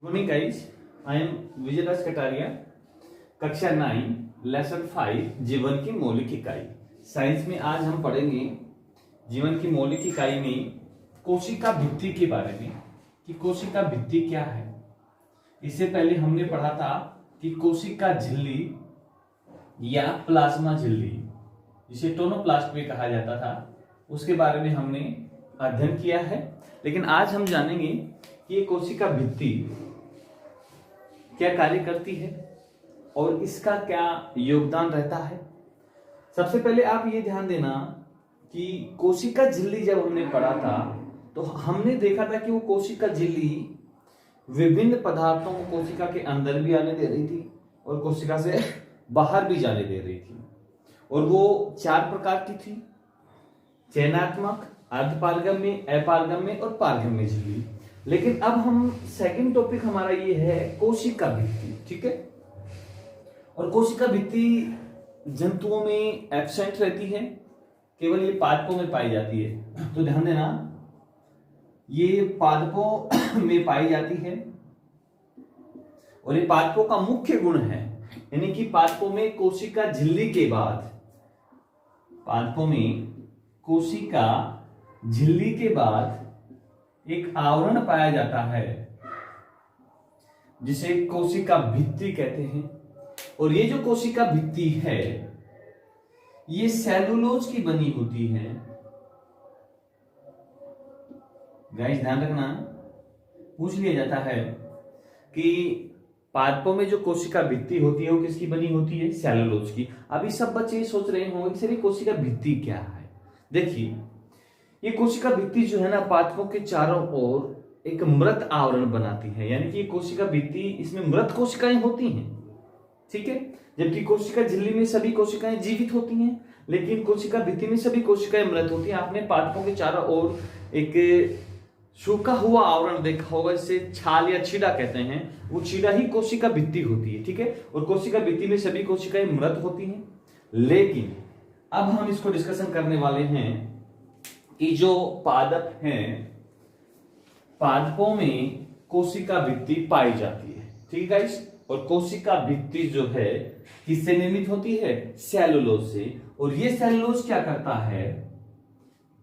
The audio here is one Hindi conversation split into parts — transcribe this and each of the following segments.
Good morning guys, I am Vijaydas Kataria. कक्षा 9 लेसन 5 जीवन की मौलिक इकाई साइंस में आज हम पढ़ेंगे जीवन की मौलिक इकाई में कोशिका भित्ति के बारे में कि कोशिका भित्ति क्या है। इससे पहले हमने पढ़ा था कि कोशिका झिल्ली या प्लाज्मा झिल्ली जिसे टोनोप्लास्ट भी कहा जाता था उसके बारे में हमने अध्ययन किया है। लेकिन आज हम जानेंगे कि ये कोशिका भित्ति क्या कार्य करती है और इसका क्या योगदान रहता है। सबसे पहले आप ये ध्यान देना कि कोशिका झिल्ली जब हमने पढ़ा था तो हमने देखा था कि वो कोशिका झिल्ली विभिन्न पदार्थों को कोशिका के अंदर भी आने दे रही थी और कोशिका से बाहर भी जाने दे रही थी, और वो 4 प्रकार की थी: चयनात्मक, अर्धपारगम्य, अपारगम्य और पारगम्य झिल्ली। लेकिन अब हम सेकंड टॉपिक हमारा ये है कोशिका भित्ति, ठीक है। और कोशिका भित्ति जंतुओं में एब्सेंट रहती है, केवल ये पादपों में पाई जाती है। तो ध्यान देना, ये पादपों में पाई जाती है और ये पादपों का मुख्य गुण है, यानी कि पादपों में कोशिका झिल्ली के बाद, पादपों में कोशिका झिल्ली के बाद एक आवरण पाया जाता है जिसे कोशिका भित्ति कहते हैं। और ये जो कोशिका भित्ति है ये सेलुलोज की बनी होती है। गाइस ध्यान रखना, पूछ लिया जाता है कि पादपों में जो कोशिका भित्ति होती है वो किसकी बनी होती है? सेलुलोज की। अभी सब बच्चे सोच रहे होंगे कि सर ये कोशिका भित्ति क्या है। देखिए, ये कोशिका भित्ति जो है ना, पादपों के चारों ओर एक मृत आवरण बनाती है, यानी कि ये कोशिका भित्ति, इसमें मृत कोशिकाएं होती हैं, ठीक है। जबकि कोशिका झिल्ली में सभी कोशिकाएं जीवित होती हैं, लेकिन कोशिका भित्ति में सभी कोशिकाएं मृत होती हैं। आपने पादपों के चारों ओर एक सूखा हुआ आवरण देखा होगा जिसे छाल या छीड़ा कहते हैं, वो छीड़ा ही कोशिका भित्ति होती है, ठीक है। और कोशिका भित्ति में सभी कोशिकाएं मृत होती हैं। लेकिन अब हम इसको डिस्कशन करने वाले हैं कि जो पादप हैं, पादपों में कोशिका भित्ति पाई जाती है, ठीक है गाइस। और कोशिका भित्ति जो है किससे निर्मित होती है? सेलुलोज से। और ये सेलुलोज क्या करता है?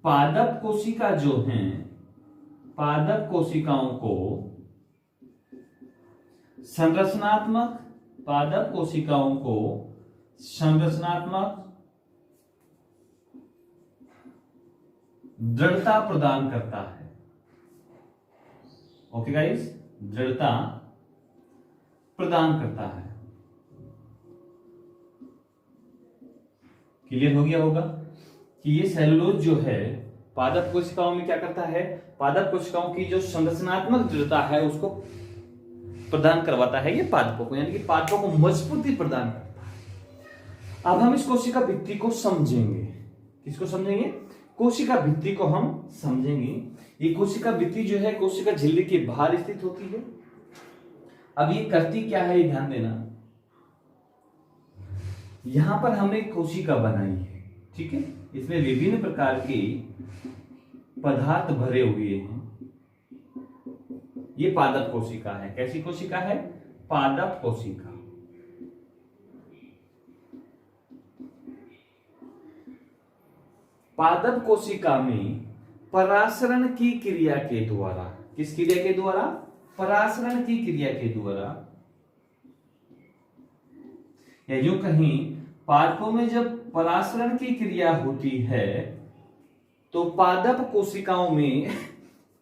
पादप कोशिका जो हैं, पादप कोशिकाओं को संरचनात्मक, पादप कोशिकाओं को संरचनात्मक दृढ़ता प्रदान करता है। ओके गाइस, दृढ़ता प्रदान करता है। क्लियर हो गया होगा कि ये सेलुलोज जो है पादप कोशिकाओं में क्या करता है? पादप कोशिकाओं की जो संरचनात्मक दृढ़ता है उसको प्रदान करवाता है ये पादपों को, यानी कि पादपों को मजबूती प्रदान करता है। अब हम इस कोशिका भित्ति को समझेंगे। किसको समझेंगे? कोशिका भित्ति को हम समझेंगे। ये कोशिका भित्ति जो है कोशिका झिल्ली के बाहर स्थित होती है। अब ये करती क्या है, ये ध्यान देना। यहां पर हमने कोशिका बनाई है, ठीक है। इसमें विभिन्न प्रकार के पदार्थ भरे हुए हैं। ये पादप कोशिका है। कैसी कोशिका है? पादप कोशिका। पादप कोशिका में परासरण की क्रिया के द्वारा, किस क्रिया के द्वारा? परासरण की क्रिया के द्वारा, या यूं कहीं पादपों में जब परासरण की क्रिया होती है तो पादप कोशिकाओं में,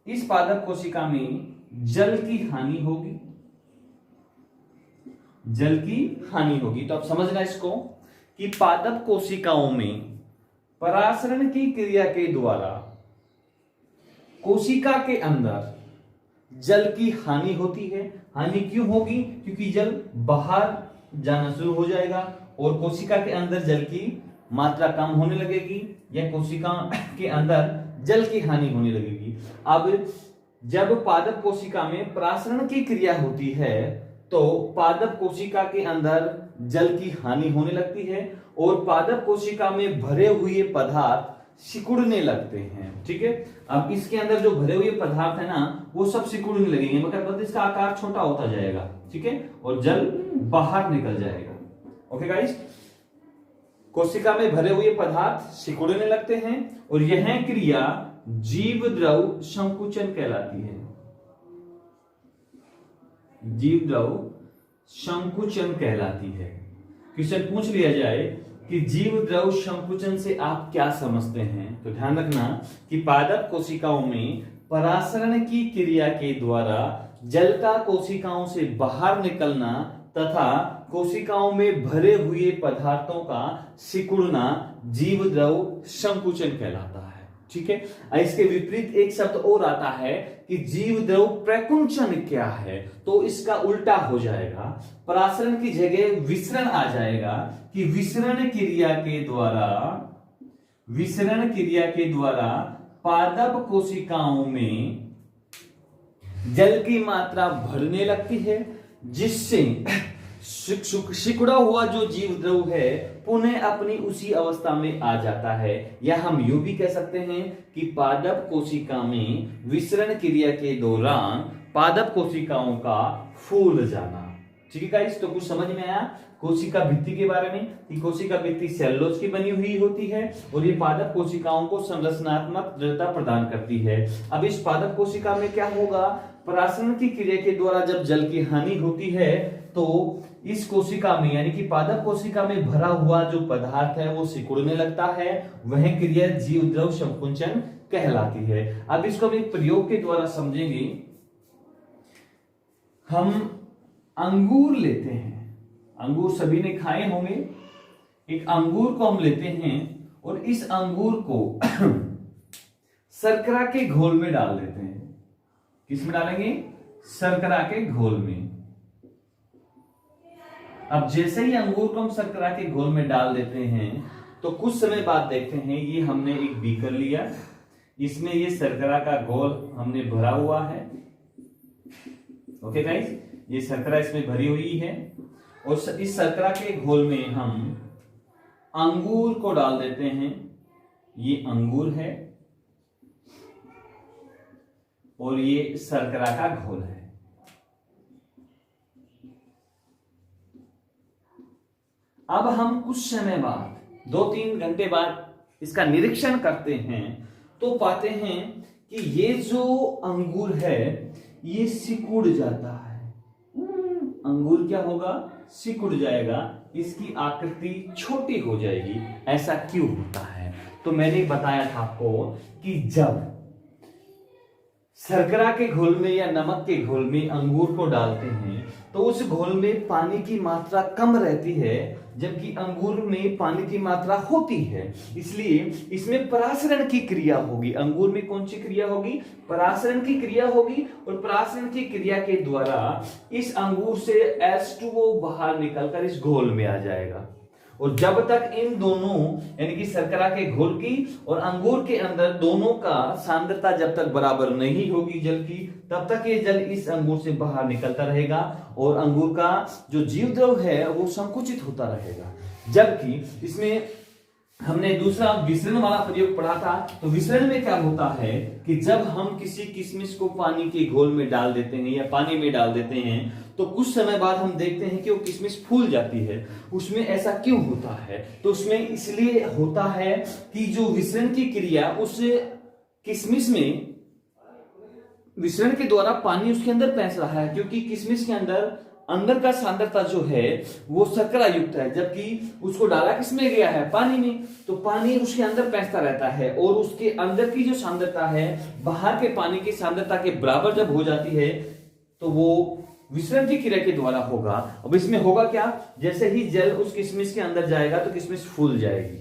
इस पादप कोशिका में जल की हानि होगी, जल की हानि होगी। तो आप समझना इसको कि पादप कोशिकाओं में परासरण की क्रिया के द्वारा कोशिका के अंदर जल की हानि होती है। हानि क्यों होगी? क्योंकि जल बाहर जाना शुरू हो जाएगा और कोशिका के अंदर जल की मात्रा कम होने लगेगी, या कोशिका के अंदर जल की हानि होने लगेगी। अब जब पादप कोशिका में परासरण की क्रिया होती है तो पादप कोशिका के अंदर जल की हानि होने लगती है और पादप कोशिका में भरे हुए पदार्थ सिकुड़ने लगते हैं। ठीक है, अब इसके अंदर जो भरे हुए पदार्थ है ना वो सब सिकुड़ने लगेंगे, मतलब इसका आकार छोटा होता जाएगा। ठीक है, और जल बाहर निकल जाएगा। ओके गाइस, कोशिका में भरे हुए पदार्थ सिकुड़ने लगते हैं और यह क्रिया जीव द्रव संकुचन कहलाती है। जीव द्रव संकुचन कहलाती है। क्वेश्चन पूछ लिया जाए कि जीव द्रव संकुचन से आप क्या समझते हैं, तो ध्यान रखना कि पादप कोशिकाओं में परासरण की क्रिया के द्वारा जल का कोशिकाओं से बाहर निकलना तथा कोशिकाओं में भरे हुए पदार्थों का सिकुड़ना जीव द्रव संकुचन कहलाता है। ठीक है, इसके विपरीत एक शब्द और आता है कि जीव द्रव प्रकुंचन क्या है, तो इसका उल्टा हो जाएगा, परासरण की जगह विसरण आ जाएगा कि विसरण क्रिया के द्वारा पादप कोशिकाओं में जल की मात्रा बढ़ने लगती है, जिससे सिकुड़ा हुआ जो जीव द्रव है पुनः अपनी उसी अवस्था में आ जाता है। या हम यूं भी कह सकते हैं कि पादप कोशिका में विसरण क्रिया के दौरान पादप कोशिकाओं का फूल जाना। ठीक है गाइस, तो कुछ समझ में आया कोशिका भित्ति के बारे में कि कोशिका भित्ति सेलुलोज की बनी हुई होती है और ये पादप कोशिकाओं को संरचनात्मक दृढ़ता प्रदान करती है। अब इस पादप कोशिका में क्या होगा, परासरण की क्रिया के द्वारा जब जल की हानि होती है तो इस कोशिका में यानी कि पादप कोशिका में भरा हुआ जो पदार्थ है वो सिकुड़ने लगता है, वह क्रिया जीव द्रव संकुचन कहलाती है। अब इसको हम एक प्रयोग के द्वारा समझेंगे। हम अंगूर लेते हैं, अंगूर सभी ने खाए होंगे। एक अंगूर को हम लेते हैं और इस अंगूर को शर्करा के घोल में डाल देते हैं। किस में डालेंगे, शर्करा के घोल में। अब जैसे ही अंगूर को हम शर्करा के घोल में डाल देते हैं तो कुछ समय बाद देखते हैं ये हमने एक बीकर लिया, इसमें ये शर्करा का घोल हमने भरा हुआ है। ओके गाइस, ये शर्करा इसमें भरी हुई है और इस शर्करा के घोल में हम अंगूर को डाल देते हैं। ये अंगूर है और ये शर्करा का घोल है। अब हम कुछ समय बाद 2-3 घंटे बाद इसका निरीक्षण करते हैं तो पाते हैं कि ये जो अंगूर है ये सिकुड़ जाता है। अंगूर क्या होगा, सिकुड़ जाएगा, इसकी आकृति छोटी हो जाएगी। ऐसा क्यों होता है, तो मैंने बताया था आपको कि जब शर्करा के घोल में या नमक के घोल में अंगूर को डालते हैं तो उस घोल में पानी की मात्रा कम रहती है, जबकि अंगूर में पानी की मात्रा होती है। इसलिए इसमें परासरण की क्रिया होगी। अंगूर में कौन सी क्रिया होगी, परासरण की क्रिया होगी और परासरण की क्रिया के द्वारा इस अंगूर से H2O बाहर निकलकर इस घोल में आ जाएगा। और जब तक इन दोनों यानी कि शर्करा के घोल की और अंगूर के अंदर दोनों का सांद्रता जब तक बराबर नहीं होगी जल की, तब तक ये जल इस अंगूर से बाहर निकलता रहेगा और अंगूर का जो जीव द्रव है वो संकुचित होता रहेगा। जबकि इसमें हमने दूसरा विसरण वाला प्रयोग पढ़ा था, तो विसरण में क्या होता है कि जब हम किसी किशमिश को पानी के घोल में डाल देते हैं या पानी में डाल देते हैं तो कुछ समय बाद हम देखते हैं कि वो किशमिश फूल जाती है। उसमें ऐसा क्यों होता है, तो उसमें इसलिए होता है कि जो विसरण की क्रिया उस किशमिश में विसरण के द्वारा पानी उसके अंदर पैंस रहा है, क्योंकि किशमिश के अंदर का सांद्रता जो है वो शर्करा युक्त है, जबकि उसको डाला किसमें गया है, पानी में, तो पानी उसके अंदर पैंसता रहता है और उसके अंदर की जो सांद्रता है बाहर के पानी की सांद्रता के बराबर जब हो जाती है तो वो विसरण की क्रिया के द्वारा होगा। अब इसमें होगा क्या, जैसे ही जल उस किशमिश के अंदर जाएगा तो किशमिश फूल जाएगी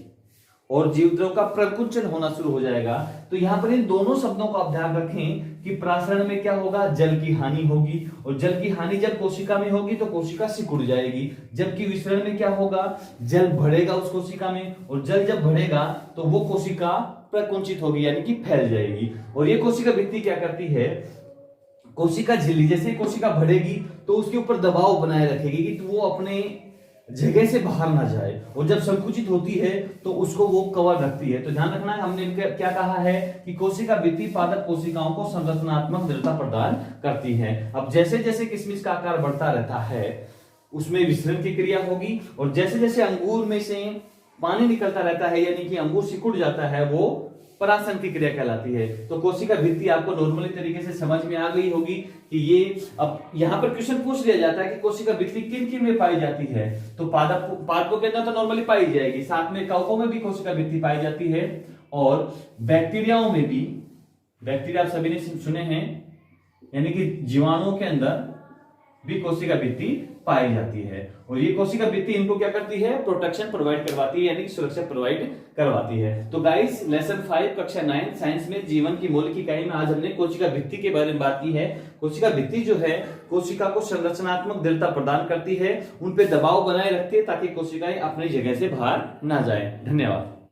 और जीव द्रव का प्रकुंचन होना शुरू हो जाएगा। तो यहां पर इन दोनों शब्दों का आप ध्यान रखें कि परासरण में क्या होगा, जल की हानि होगी और जल की हानि जब कोशिका में होगी तो कोशिका सिकुड़ जाएगी, जबकि विसरण में क्या होगा, जल बढ़ेगा उस कोशिका में और जल जब बढ़ेगा तो वो कोशिका प्रकुंचित होगी यानी कि फैल जाएगी। और ये कोशिका भित्ति क्या करती है, कोशिका झिल्ली, जैसे कोशिका बढ़ेगी तो उसके ऊपर दबाव बनाए रखेगी कि तो वो अपने जगह से बाहर ना जाए, और जब संकुचित होती है तो उसको वो कवर रखती है। तो ध्यान रखना है, हमने क्या कहा है कि कोशिका भित्ति पादप कोशिकाओं को संरचनात्मक दृढ़ता प्रदान करती है। अब जैसे जैसे किशमिश का आकार बढ़ता रहता है उसमें विसरण की क्रिया होगी, और जैसे जैसे अंगूर में से पानी निकलता रहता है यानी कि अंगूर सिकुड़ जाता है, वो परासन की क्रिया कहलाती है। तो कोशिका भित्ति आपको नॉर्मली तरीके से समझ में आ गई होगी कि ये, अब यहां पर क्वेश्चन पूछ लिया जाता है कि कोशिका भित्ति किन किन में पाई जाती है, तो पादपों के अंदर तो नॉर्मली पाई जाएगी, साथ में कवकों में भी कोशिका भित्ति पाई जाती है, और बैक्टीरियाओं में भी, बैक्टीरिया आप सभी ने सुने हैं, यानी कि जीवाणुओं के अंदर भी कोशिका भित्ति पाई जाती है। और ये कोशिका भित्ति इनको क्या करती है, प्रोटेक्शन प्रोवाइड करवाती है, यानी कि सुरक्षा प्रोवाइड करवाती है। तो गाइस लेसन 5 कक्षा 9 साइंस में जीवन की मौलिक इकाई में आज हमने कोशिका भित्ति के बारे में बात की है। कोशिका भित्ति जो है कोशिका को संरचनात्मक दृढ़ता प्रदान करती है, उन पे दबाव बनाए रखती है ताकि कोशिकाएं अपनी जगह से बाहर ना जाए। धन्यवाद।